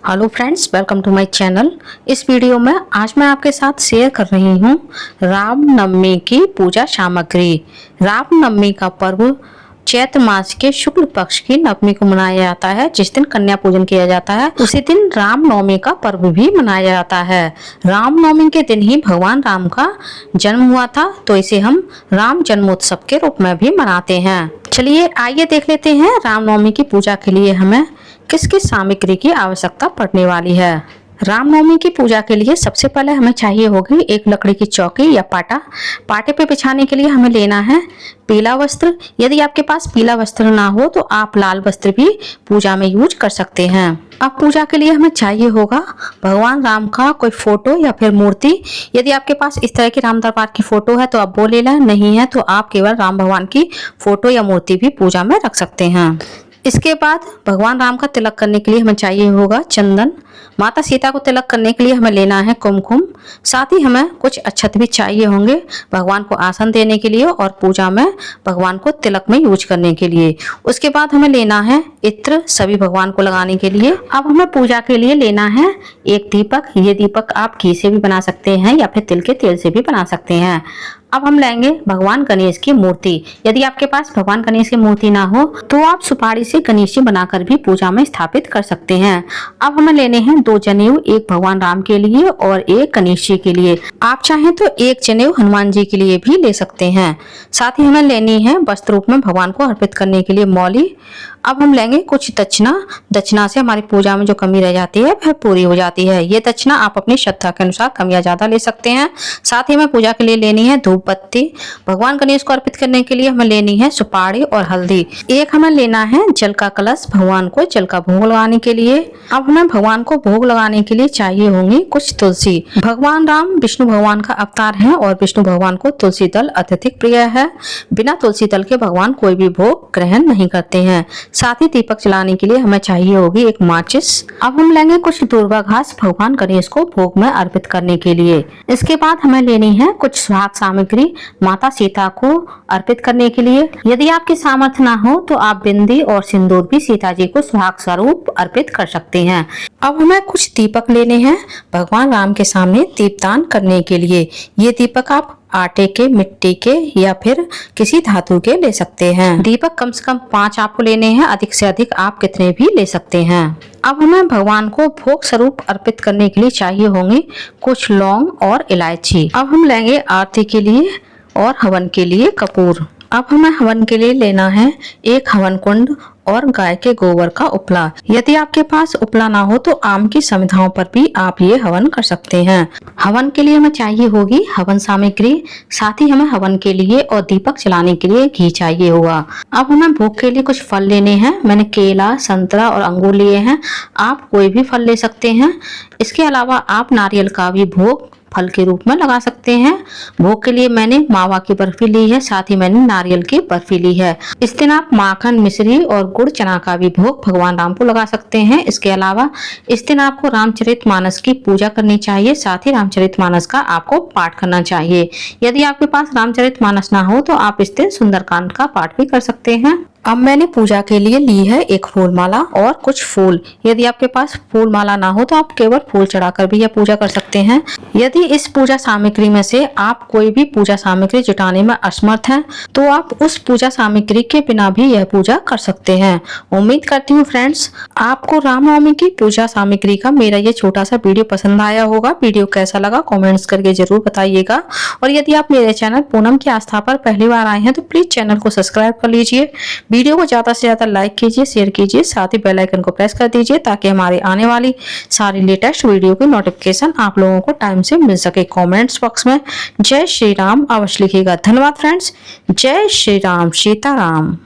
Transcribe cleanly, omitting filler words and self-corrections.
Hello friends, welcome to my channel. इस video में आज मैं आपके साथ शेयर कर रही हूँ रामनवमी की पूजा सामग्री। रामनवमी का पर्व चैत्र मास के शुक्ल पक्ष की नवमी को मनाया जाता है, जिस दिन कन्या पूजन किया जाता है। उसी दिन रामनवमी का पर्व भी मनाया जाता है। रामनवमी के दिन ही भगवान राम का जन्म हुआ था, तो इसे हम राम जन्मोत्सव के रूप में भी मनाते हैं। चलिए आइए देख लेते हैं रामनवमी की पूजा के लिए हमें किस किस सामग्री की आवश्यकता पड़ने वाली है। रामनवमी की पूजा के लिए सबसे पहले हमें चाहिए होगी एक लकड़ी की चौकी या पाटा। पाटे पे बिछाने के लिए हमें लेना है पीला वस्त्र। यदि आपके पास पीला वस्त्र ना हो तो आप लाल वस्त्र भी पूजा में यूज कर सकते हैं। अब पूजा के लिए हमें चाहिए होगा भगवान राम का कोई फोटो या फिर मूर्ति। यदि आपके पास इस तरह की राम दरबार की फोटो है तो आप वो ले लें, नहीं है तो आप केवल राम भगवान की फोटो या मूर्ति भी पूजा में रख सकते हैं। इसके बाद भगवान राम का तिलक करने के लिए हमें चाहिए होगा चंदन। माता सीता को तिलक करने के लिए हमें लेना है कुमकुम। साथ ही हमें कुछ अक्षत भी चाहिए होंगे भगवान को आसन देने के लिए और पूजा में भगवान को तिलक में यूज करने के लिए। उसके बाद हमें लेना है इत्र, सभी भगवान को लगाने के लिए। अब हमें पूजा के लिए लेना है एक दीपक। ये दीपक आप घी से भी बना सकते हैं या फिर तिल के तेल से भी बना सकते हैं। अब हम लेंगे भगवान गणेश की मूर्ति। यदि आपके पास भगवान गणेश की मूर्ति ना हो तो आप सुपारी से गणेश जी बनाकर भी पूजा में स्थापित कर सकते हैं। अब हमें लेने हैं 2 जनेऊ, एक भगवान राम के लिए और एक गणेश जी के लिए। आप चाहें तो एक जनेऊ हनुमान जी के लिए भी ले सकते हैं। साथ ही हमें लेनी है वस्त्र रूप में भगवान को अर्पित करने के लिए मौली। अब हम लेंगे कुछ दक्षिणा। दक्षिणा से हमारी पूजा में जो कमी रह जाती है वह पूरी हो जाती है। ये दक्षिणा आप अपनी श्रद्धा के अनुसार कम या ज्यादा ले सकते हैं। साथ ही हमें पूजा के लिए लेनी है धूप बत्ती। भगवान गणेश को अर्पित करने के लिए हमें लेनी है सुपारी और हल्दी। एक हमें लेना है जल का कलश, भगवान को जल का भोग लगाने के लिए। अब हमें भगवान को भोग लगाने के लिए चाहिए होंगी कुछ तुलसी। भगवान राम विष्णु भगवान का अवतार है और विष्णु भगवान को तुलसी दल अत्यधिक प्रिय है। बिना तुलसी दल के भगवान कोई भी भोग ग्रहण नहीं करते हैं। साथ ही दीपक जलाने के लिए हमें चाहिए होगी एक माचिस। अब हम लेंगे कुछ दूर्वा घास भगवान गणेश को भोग में अर्पित करने के लिए। इसके बाद हमें लेनी है कुछ सुहाग सामग्री माता सीता को अर्पित करने के लिए। यदि आपकी सामर्थ्य ना हो तो आप बिंदी और सिंदूर भी सीता जी को सुहाग स्वरूप अर्पित कर सकते हैं। अब हमें कुछ दीपक लेने हैं भगवान राम के सामने दीपदान करने के लिए। ये दीपक आप आटे के, मिट्टी के या फिर किसी धातु के ले सकते हैं। दीपक कम से कम 5 आपको लेने हैं, अधिक से अधिक आप कितने भी ले सकते हैं। अब हमें भगवान को भोग स्वरूप अर्पित करने के लिए चाहिए होंगे कुछ लौंग और इलायची। अब हम लेंगे आरती के लिए और हवन के लिए कपूर। अब हमें हवन के लिए लेना है एक हवन कुंड और गाय के गोबर का उपला। यदि आपके पास उपला ना हो तो आम की समिधाओं पर भी आप ये हवन कर सकते हैं। हवन के लिए हमें चाहिए होगी हवन सामग्री। साथ ही हमें हवन के लिए और दीपक जलाने के लिए घी चाहिए होगा। अब हमें भोग के लिए कुछ फल लेने हैं। मैंने केला, संतरा और अंगूर लिए हैं। आप कोई भी फल ले सकते हैं। इसके अलावा आप नारियल का भी भोग फल के रूप में लगा सकते हैं। भोग के लिए मैंने मावा की बर्फी ली है, साथ ही मैंने नारियल की बर्फी ली है। इस दिन आप माखन, मिश्री और गुड़ चना का भी भोग भगवान राम को लगा सकते हैं। इसके अलावा इस दिन आपको रामचरितमानस की पूजा करनी चाहिए। साथ ही रामचरितमानस का आपको पाठ करना चाहिए। यदि आपके पास रामचरितमानस ना हो तो आप इस दिन सुंदरकांड का पाठ भी कर सकते हैं। अब मैंने पूजा के लिए ली है एक फूलमाला और कुछ फूल। यदि आपके पास फूलमाला ना हो तो आप केवल फूल चढ़ाकर भी यह पूजा कर सकते हैं। यदि इस पूजा सामग्री में से आप कोई भी पूजा सामग्री जुटाने में असमर्थ हैं तो आप उस पूजा सामग्री के बिना भी यह पूजा कर सकते हैं। उम्मीद करती हूँ फ्रेंड्स आपको रामनवमी की पूजा सामग्री का मेरा ये छोटा सा वीडियो पसंद आया होगा। वीडियो कैसा लगा कॉमेंट्स करके जरूर बताइएगा। और यदि आप मेरे चैनल पूनम की आस्था पर पहली बार आए हैं तो प्लीज चैनल को सब्सक्राइब कर लीजिए। वीडियो को ज्यादा से ज्यादा लाइक कीजिए, शेयर कीजिए, साथ ही बेल आइकन को प्रेस कर दीजिए ताकि हमारे आने वाली सारी लेटेस्ट वीडियो की नोटिफिकेशन आप लोगों को टाइम से मिल सके। कमेंट्स बॉक्स में जय श्री राम अवश्य लिखिएगा। धन्यवाद फ्रेंड्स। जय श्री राम, सीताराम।